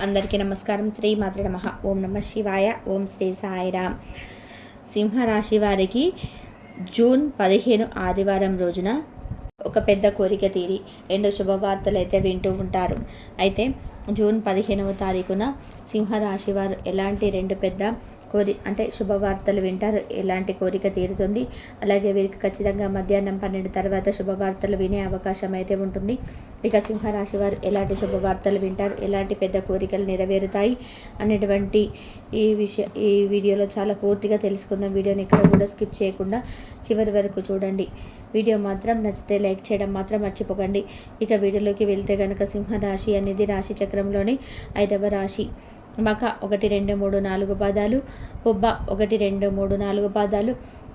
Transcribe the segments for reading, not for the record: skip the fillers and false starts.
అందరికీ నమస్కారం. శ్రీ మాత్రే నమః. ఓం నమ శివాయ. ఓం శ్రీ సాయిరామ్. సింహరాశి వారికి జూన్ 15 ఆదివారం రోజున ఒక పెద్ద కోరిక తీరి 2 శుభవార్తలు అయితే వింటూ ఉంటారు. అయితే జూన్ 15వ తారీఖున సింహరాశి వారు ఎలాంటి 2 పెద్ద శుభవార్తలు వింటారు, ఎలాంటి కోరిక తీరుతుంది, అలాగే వీరికి ఖచ్చితంగా మధ్యాహ్నం 12 తర్వాత శుభవార్తలు వినే అవకాశం అయితే ఉంటుంది. ఇక సింహరాశి వారు ఎలాంటి శుభవార్తలు వింటారు, ఎలాంటి పెద్ద కోరికలు నెరవేరుతాయి అనేటువంటి ఈ వీడియోలో చాలా పూర్తిగా తెలుసుకుందాం. వీడియోని ఇక్కడ కూడా స్కిప్ చేయకుండా చివరి వరకు చూడండి. వీడియో మాత్రం నచ్చితే లైక్ చేయడం మాత్రం మర్చిపోకండి. ఇక వీడియోలోకి వెళ్తే కనుక సింహరాశి అనేది రాశి చక్రంలోని 5వ రాశి. మక 1, 2, 3, 4 పాదాలు, పుబ్బ 1, 2, 3, 4 పాదాలు,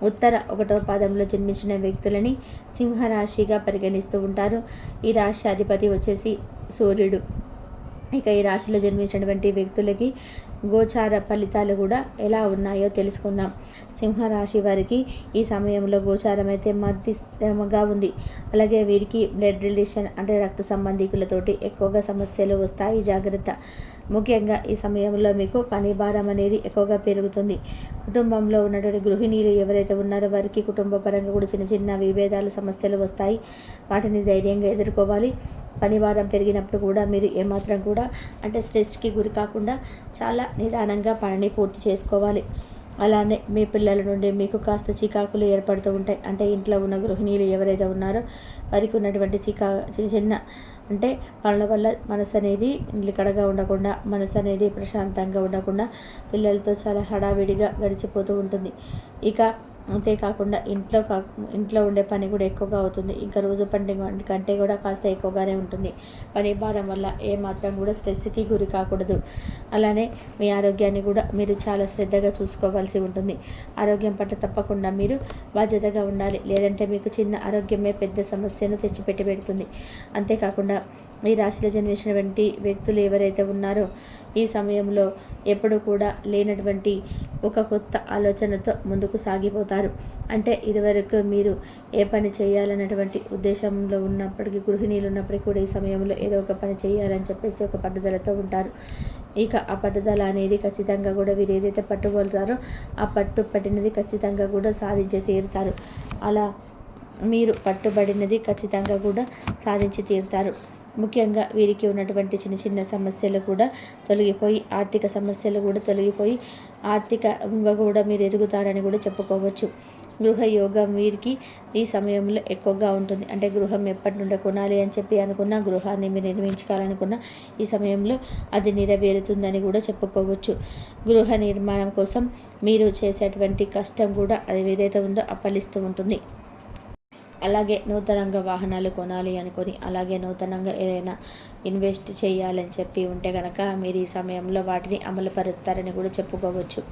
ఉత్తర 1వ పాదంలో జన్మించిన వ్యక్తులని సింహరాశిగా పరిగణిస్తూ ఉంటారు. ఈ రాశి అధిపతి వచ్చేసి సూర్యుడు. ఇక ఈ రాశిలో జన్మించినటువంటి వ్యక్తులకి గోచార ఫలితాలు కూడా ఎలా ఉన్నాయో తెలుసుకుందాం. సింహరాశి వారికి ఈ సమయంలో గోచారం అయితే మధ్యమగా ఉంది. అలాగే వీరికి బ్లడ్ రిలేషన్ రక్త సంబంధికులతోటి ఎక్కువగా సమస్యలు వస్తాయి, జాగ్రత్త. ముఖ్యంగా ఈ సమయంలో మీకు పని భారం అనేది ఎక్కువగా పెరుగుతుంది. కుటుంబంలో ఉన్నటువంటి గృహిణీలు ఎవరైతే ఉన్నారో వారికి కుటుంబ పరంగా కూడా చిన్న చిన్న విభేదాలు, సమస్యలు వస్తాయి. వాటిని ధైర్యంగా ఎదుర్కోవాలి. పని భారం పెరిగినప్పుడు కూడా మీరు ఏమాత్రం కూడా స్ట్రెస్కి గురి కాకుండా చాలా నిదానంగా పనిని పూర్తి చేసుకోవాలి. అలానే మీ పిల్లల నుండి మీకు కాస్త చికాకులు ఏర్పడుతూ ఉంటాయి. ఇంట్లో ఉన్న గృహిణీలు ఎవరైతే ఉన్నారో వారికి ఉన్నటువంటి చిన్న పనుల వల్ల మనసు అనేది నిలకడగా ఉండకుండా, మనసు అనేది ప్రశాంతంగా ఉండకుండా పిల్లలతో చాలా హడావిడిగా గడిచిపోతూ ఉంటుంది. ఇక అంతేకాకుండా ఇంట్లో ఉండే పని కూడా ఎక్కువగా అవుతుంది. ఇంకా రోజు పని కంటే కూడా కాస్త ఎక్కువగానే ఉంటుంది. పని భారం వల్ల ఏమాత్రం కూడా స్ట్రెస్కి గురి కాకూడదు. అలానే మీ ఆరోగ్యాన్ని కూడా మీరు చాలా శ్రద్ధగా చూసుకోవాల్సి ఉంటుంది. ఆరోగ్యం పట్ల తప్పకుండా మీరు బాధ్యతగా ఉండాలి. లేదంటే మీకు చిన్న ఆరోగ్యమే పెద్ద సమస్యను తెచ్చిపెట్టి పెడుతుంది. అంతేకాకుండా ఈ రాశిలో జన్మించినటువంటి వ్యక్తులు ఎవరైతే ఉన్నారో ఈ సమయంలో ఎప్పుడు కూడా లేనటువంటి ఒక కొత్త ఆలోచనతో ముందుకు సాగిపోతారు. ఇదివరకు మీరు ఏ పని చేయాలన్నటువంటి ఉద్దేశంలో ఉన్నప్పటికీ, గృహిణీలు ఉన్నప్పటికీ కూడా ఈ సమయంలో ఏదో ఒక పని చేయాలని చెప్పేసి ఒక పట్టుదలతో ఉంటారు. ఇక ఆ పట్టుదల అనేది ఖచ్చితంగా కూడా వీరు ఏదైతే పట్టుబడతారో ఆ పట్టినది ఖచ్చితంగా కూడా సాధించి తీరుతారు. అలా మీరు పట్టుబడినది ఖచ్చితంగా కూడా సాధించి తీరుతారు. ముఖ్యంగా వీరికి ఉన్నటువంటి చిన్న చిన్న సమస్యలు కూడా తొలగిపోయి, ఆర్థిక సమస్యలు కూడా తొలగిపోయి ఆర్థికంగా కూడా మీరు ఎదుగుతారని కూడా చెప్పుకోవచ్చు. గృహ యోగం వీరికి ఈ సమయంలో ఎక్కువగా ఉంటుంది. గృహం ఎప్పటి నుండి కొనాలి అని చెప్పి అనుకున్న, గృహాన్ని మీరు నిర్మించుకోవాలనుకున్న ఈ సమయంలో అది నెరవేరుతుందని కూడా చెప్పుకోవచ్చు. గృహ నిర్మాణం కోసం మీరు చేసేటువంటి కష్టం కూడా అది ఏదైతే ఉందో ఫలిస్తూ ఉంటుంది. అలాగే నూతనంగా వాహనాలు కొనాలి అనుకొని, అలాగే నూతనంగా ఏదైనా ఇన్వెస్ట్ చేయాలని చెప్పి ఉంటే కనుక మీరు ఈ సమయంలో వాటిని అమలుపరుస్తారని కూడా చెప్పుకోవచ్చు.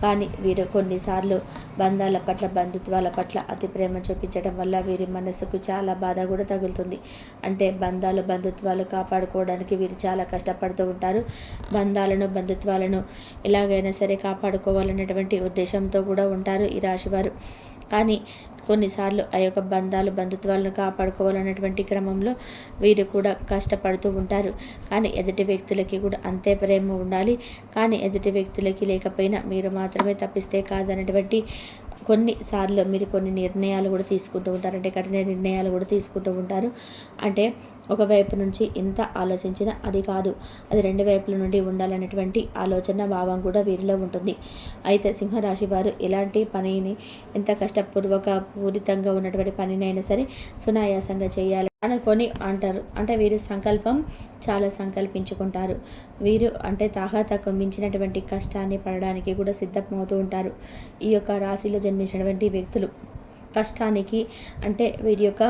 కానీ వీరు కొన్నిసార్లు బంధాల పట్ల, బంధుత్వాల పట్ల అతి ప్రేమ చూపించడం వల్ల వీరి మనసుకు చాలా బాధ కూడా తగులుతుంది. బంధాలు, బంధుత్వాలు కాపాడుకోవడానికి వీరు చాలా కష్టపడుతూ ఉంటారు. బంధుత్వాలను ఎలాగైనా సరే కాపాడుకోవాలనేటువంటి ఉద్దేశంతో కూడా ఉంటారు ఈ రాశివారు. కానీ కొన్నిసార్లు ఆ యొక్క బంధుత్వాలను కాపాడుకోవాలన్నటువంటి క్రమంలో వీరు కూడా కష్టపడుతూ ఉంటారు. కానీ ఎదుటి వ్యక్తులకి కూడా అంతే ప్రేమ ఉండాలి. కానీ ఎదుటి వ్యక్తులకి లేకపోయినా మీరు మాత్రమే తప్పిస్తే కాదన్నటువంటి కొన్నిసార్లు మీరు కొన్ని నిర్ణయాలు కూడా తీసుకుంటూ ఉంటారు. కఠిన నిర్ణయాలు కూడా తీసుకుంటూ ఉంటారు. ఒకవైపు నుంచి ఎంత ఆలోచించినా అది కాదు, అది 2 వైపుల నుండి ఉండాలనేటువంటి ఆలోచన భావం కూడా వీరిలో ఉంటుంది. అయితే సింహరాశి వారు ఎలాంటి పనిని, ఎంత పూరితంగా ఉన్నటువంటి పనినైనా సరే సునాయాసంగా చేయాలి అనుకొని అంటారు. వీరు సంకల్పం చాలా సంకల్పించుకుంటారు. వీరు తాహతకు మించినటువంటి కష్టాన్ని పడడానికి కూడా సిద్ధమవుతూ ఉంటారు. ఈ యొక్క రాశిలో జన్మించినటువంటి వ్యక్తులు కష్టానికి వీరి యొక్క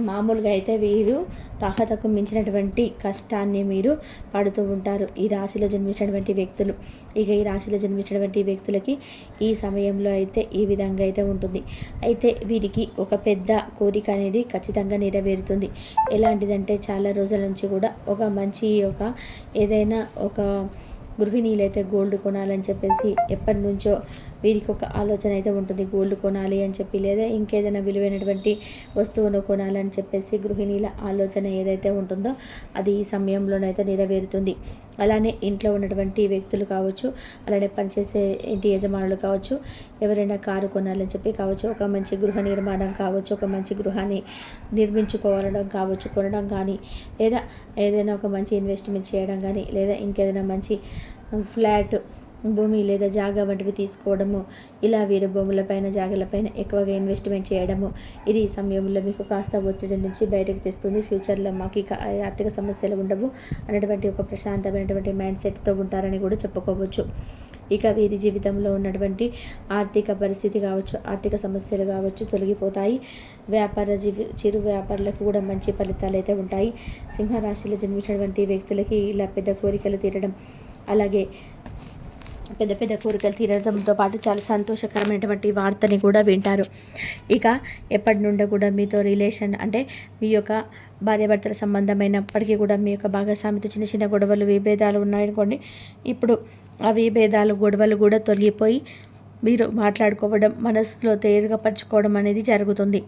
మామూలుగా అయితే వీరు తాహతకు మించినటువంటి కష్టాన్ని మీరు పడుతూ ఉంటారు ఈ రాశిలో జన్మించినటువంటి వ్యక్తులు. ఇక ఈ రాశిలో జన్మించినటువంటి వ్యక్తులకి ఈ సమయంలో అయితే ఈ విధంగా అయితే ఉంటుంది. అయితే వీరికి ఒక పెద్ద కోరిక అనేది ఖచ్చితంగా నెరవేరుతుంది. ఎలాంటిదంటే చాలా రోజుల నుంచి కూడా ఏదైనా ఒక గృహిణీలైతే గోల్డ్ కొనాలని చెప్పేసి ఎప్పటి నుంచో వీరికి ఒక ఆలోచన అయితే ఉంటుంది. గోల్డ్ కొనాలి అని చెప్పి, లేదా ఇంకేదైనా విలువైనటువంటి వస్తువును కొనాలని చెప్పేసి గృహిణీల ఆలోచన ఏదైతే ఉంటుందో అది ఈ సమయంలోనైతే నెరవేరుతుంది. అలానే ఇంట్లో ఉన్నటువంటి వ్యక్తులు కావచ్చు, అలానే పనిచేసే ఇంటి యజమానులు కావచ్చు, ఎవరైనా కారు కొనాలని చెప్పి కావచ్చు, ఒక మంచి గృహ నిర్మాణం కావచ్చు, ఒక మంచి గృహాన్ని నిర్మించుకోవడం కావచ్చు, కొనడం కానీ, లేదా ఏదైనా ఒక మంచి ఇన్వెస్ట్మెంట్ చేయడం కానీ, లేదా ఇంకేదైనా మంచి ఫ్లాట్ భూమి లేదా జాగా వంటివి తీసుకోవడము, ఇలా వీరు భూములపైన జాగాలపైన ఎక్కువగా ఇన్వెస్ట్మెంట్ చేయడము, ఇది ఈ సమయంలో మీకు కాస్త ఒత్తిడి నుంచి బయటకు తెస్తుంది. ఫ్యూచర్లో మాకు ఇక ఆర్థిక సమస్యలు ఉండవు అనేటువంటి ఒక ప్రశాంతమైనటువంటి మైండ్ సెట్తో ఉంటారని కూడా చెప్పుకోవచ్చు. ఇక వీరి జీవితంలో ఉన్నటువంటి ఆర్థిక పరిస్థితి కావచ్చు, ఆర్థిక సమస్యలు కావచ్చు తొలగిపోతాయి. చిరు వ్యాపారులకు కూడా మంచి ఫలితాలు అయితే ఉంటాయి. సింహరాశిలో జన్మించినటువంటి వ్యక్తులకి ఇలా పెద్ద కోరికలు తీరడం, అలాగే పెద్ద పెద్ద కోరికలు తీరడంతో పాటు చాలా సంతోషకరమైనటువంటి వార్తని కూడా వింటారు. ఇక ఎప్పటి నుండో కూడా మీతో రిలేషన్ అంటే మీ యొక్క భార్యాభర్తల సంబంధమైనప్పటికీ కూడా మీ యొక్క భాగస్వామితో చిన్న చిన్న గొడవలు విభేదాలు ఉన్నాయనుకోండి, ఇప్పుడు ఆ విభేదాలు గొడవలు కూడా తొలగిపోయి మీరు మాట్లాడుకోవడం, మనసులో తేలికపరచుకోవడం అనేది జరుగుతుంది.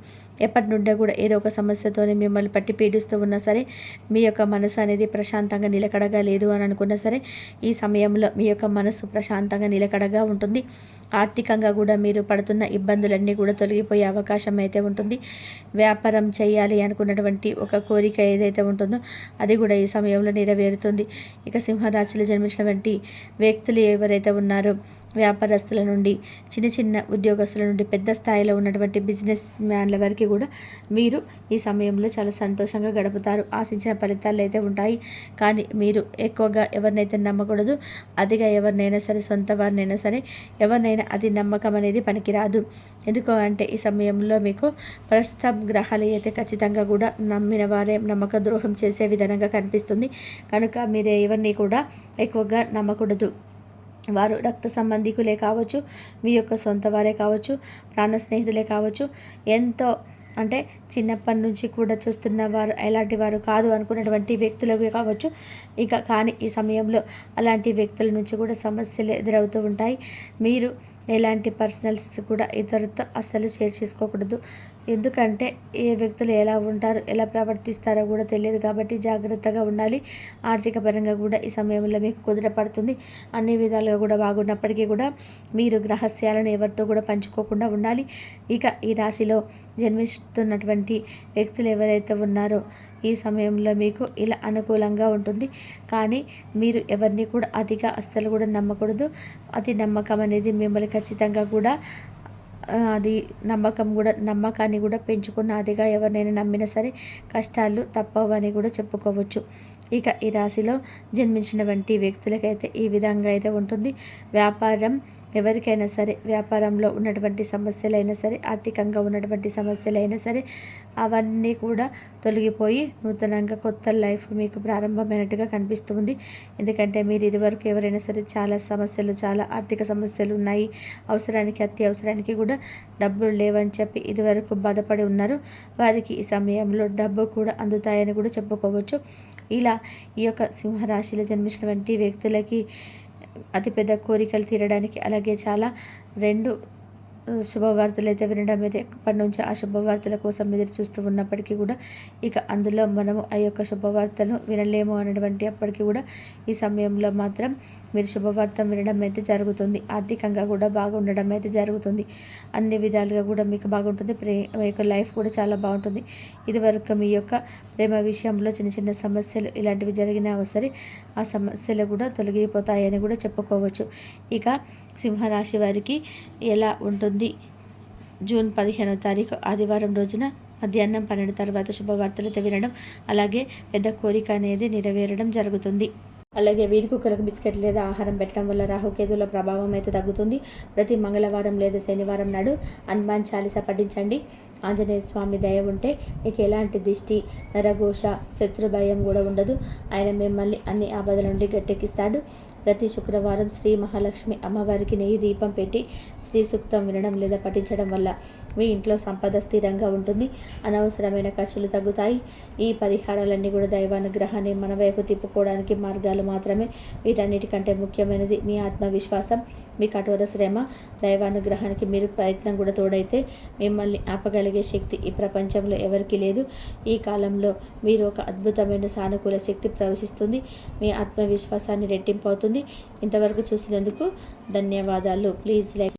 ఎప్పటి నుండో కూడా ఏదో ఒక సమస్యతోనే మిమ్మల్ని పట్టి పీడిస్తూ ఉన్నా సరే, మీ యొక్క మనసు అనేది ప్రశాంతంగా నిలకడగా లేదు అని అనుకున్నా సరే, ఈ సమయంలో మీ యొక్క మనసు ప్రశాంతంగా నిలకడగా ఉంటుంది. ఆర్థికంగా కూడా మీరు పడుతున్న ఇబ్బందులన్నీ కూడా తొలగిపోయే అవకాశం అయితే ఉంటుంది. వ్యాపారం చేయాలి అనుకున్నటువంటి ఒక కోరిక ఏదైతే ఉంటుందో అది కూడా ఈ సమయంలో నెరవేరుతుంది. ఇక సింహరాశిలో జన్మించినటువంటి వ్యక్తులు ఎవరైతే ఉన్నారో, వ్యాపారస్తుల నుండి చిన్న చిన్న ఉద్యోగస్తుల నుండి పెద్ద స్థాయిలో ఉన్నటువంటి బిజినెస్ మ్యాన్ల వరకు కూడా మీరు ఈ సమయంలో చాలా సంతోషంగా గడుపుతారు. ఆశించిన ఫలితాలు అయితే ఉంటాయి. కానీ మీరు ఎక్కువగా ఎవరినైతే నమ్మకూడదు. అదిగా ఎవరినైనా సరే, సొంత వారినైనా సరే, ఎవరినైనా అది నమ్మకం అనేది పనికిరాదు. ఎందుకు అంటే ఈ సమయంలో మీకు ప్రస్తుతం గ్రహాలు అయితే ఖచ్చితంగా కూడా నమ్మిన వారే నమ్మక ద్రోహం చేసే విధంగా కనిపిస్తుంది. కనుక మీరు ఎవరిని కూడా ఎక్కువగా నమ్మకూడదు. వారు రక్త సంబంధికులే కావచ్చు, మీ యొక్క సొంత వారే కావచ్చు, ప్రాణ స్నేహితులే కావచ్చు, ఎంతో అంటే చిన్నప్పటి నుంచి కూడా చూస్తున్న వారు ఎలాంటి వారు కాదు అనుకున్నటువంటి వ్యక్తులకు కావచ్చు. ఇక కానీ ఈ సమయంలో అలాంటి వ్యక్తుల నుంచి కూడా సమస్యలు ఎదురవుతూ ఉంటాయి. మీరు ఎలాంటి పర్సనల్స్ కూడా ఇతరులతో అస్సలు షేర్ చేసుకోకూడదు. ఎందుకంటే ఏ వ్యక్తులు ఎలా ఉంటారు, ఎలా ప్రవర్తిస్తారో కూడా తెలియదు. కాబట్టి జాగ్రత్తగా ఉండాలి. ఆర్థిక పరంగా కూడా ఈ సమయంలో మీకు కుదిరపడుతుంది. అన్ని విధాలుగా కూడా బాగున్నప్పటికీ కూడా మీరు రహస్యాలను ఎవరితో కూడా పంచుకోకుండా ఉండాలి. ఇక ఈ రాశిలో జన్మిస్తున్నటువంటి వ్యక్తులు ఎవరైతే ఉన్నారో ఈ సమయంలో మీకు ఇలా అనుకూలంగా ఉంటుంది. కానీ మీరు ఎవరిని కూడా అతిగా అస్సలు కూడా నమ్మకూడదు. అతి నమ్మకం అనేది మిమ్మల్ని ఖచ్చితంగా కూడా అది నమ్మకాన్ని కూడా పెంచుకున్న అదిగా ఎవరినైనా నమ్మినా సరే కష్టాలు తప్పవని కూడా చెప్పుకోవచ్చు. ఇక ఈ రాశిలో జన్మించినటువంటి వ్యక్తులకైతే ఈ విధంగా అయితే ఉంటుంది. వ్యాపారం ఎవరికైనా సరే, వ్యాపారంలో ఉన్నటువంటి సమస్యలైనా సరే, ఆర్థికంగా ఉన్నటువంటి సమస్యలైనా సరే, అవన్నీ కూడా తొలగిపోయి నూతనంగా కొత్త లైఫ్ మీకు ప్రారంభమైనట్టుగా కనిపిస్తుంది. ఎందుకంటే మీరు ఇదివరకు ఎవరైనా సరే చాలా ఆర్థిక సమస్యలు ఉన్నాయి, అత్యవసరానికి కూడా డబ్బులు లేవని చెప్పి ఇదివరకు బాధపడి ఉన్నారు. వారికి ఈ సమయంలో డబ్బు కూడా అందుతాయని కూడా చెప్పుకోవచ్చు. ఇలా ఈ యొక్క సింహరాశిలో జన్మించినటువంటి వ్యక్తులకి అతిపెద్ద కోరికలు తీరడానికి, అలాగే చాలా 2 శుభవార్తలు అయితే వినడం అయితే ఎప్పటి నుంచి ఆ శుభవార్తల కోసం ఎదురు చూస్తూ ఉన్నప్పటికీ కూడా ఇక అందులో మనము ఆ యొక్క శుభవార్తను వినలేము అనేటువంటి అప్పటికీ కూడా ఈ సమయంలో మాత్రం మీరు శుభవార్త వినడం అయితే జరుగుతుంది. ఆర్థికంగా కూడా బాగుండడం అయితే జరుగుతుంది. అన్ని విధాలుగా కూడా మీకు బాగుంటుంది. మీ యొక్క లైఫ్ కూడా చాలా బాగుంటుంది. ఇదివరకు మీ యొక్క ప్రేమ విషయంలో చిన్న చిన్న సమస్యలు ఇలాంటివి జరిగినా వస్తే ఆ సమస్యలు కూడా తొలగిపోతాయని కూడా చెప్పుకోవచ్చు. ఇక సింహరాశి వారికి ఎలా ఉంటుంది? జూన్ 15వ తారీఖు ఆదివారం రోజున మధ్యాహ్నం 12 తర్వాత శుభవార్తలతో వినడం, అలాగే పెద్ద కోరిక అనేది నెరవేరడం జరుగుతుంది. అలాగే వీధి కుక్కలకు బిస్కెట్ లేదా ఆహారం పెట్టడం వల్ల రాహుకేతుల ప్రభావం అయితే తగ్గుతుంది. ప్రతి మంగళవారం లేదా శనివారం నాడు హనుమాన్ చాలీసా పఠించండి. ఆంజనేయ స్వామి దయ ఉంటే మీకు ఎలాంటి దిష్టి, నరఘోష, శత్రు భయం కూడా ఉండదు. ఆయన మిమ్మల్ని అన్ని ఆపదల నుండి గట్టెక్కిస్తాడు. ప్రతి శుక్రవారం శ్రీ మహాలక్ష్మి అమ్మవారికి నెయ్యి దీపం పెట్టి శ్రీ సూక్తం వినడం లేదా పఠించడం వల్ల మీ ఇంట్లో సంపద స్థిరంగా ఉంటుంది. అనవసరమైన ఖర్చులు తగ్గుతాయి. ఈ పరిహారాలన్నీ కూడా దైవానుగ్రహాన్ని మన వైపు తిప్పుకోవడానికి మార్గాలు మాత్రమే. వీటన్నిటికంటే ముఖ్యమైనది మీ ఆత్మవిశ్వాసం. మీ కఠోర శ్రమ, దైవానుగ్రహానికి మీరు ప్రయత్నం కూడా తోడైతే మిమ్మల్ని ఆపగలిగే శక్తి ఈ ప్రపంచంలో ఎవరికీ లేదు. ఈ కాలంలో మీరు ఒక అద్భుతమైన సానుకూల శక్తి ప్రవేశిస్తుంది. మీ ఆత్మవిశ్వాసాన్ని రెట్టింపు అవుతుంది. ఇంతవరకు చూసినందుకు ధన్యవాదాలు. Please like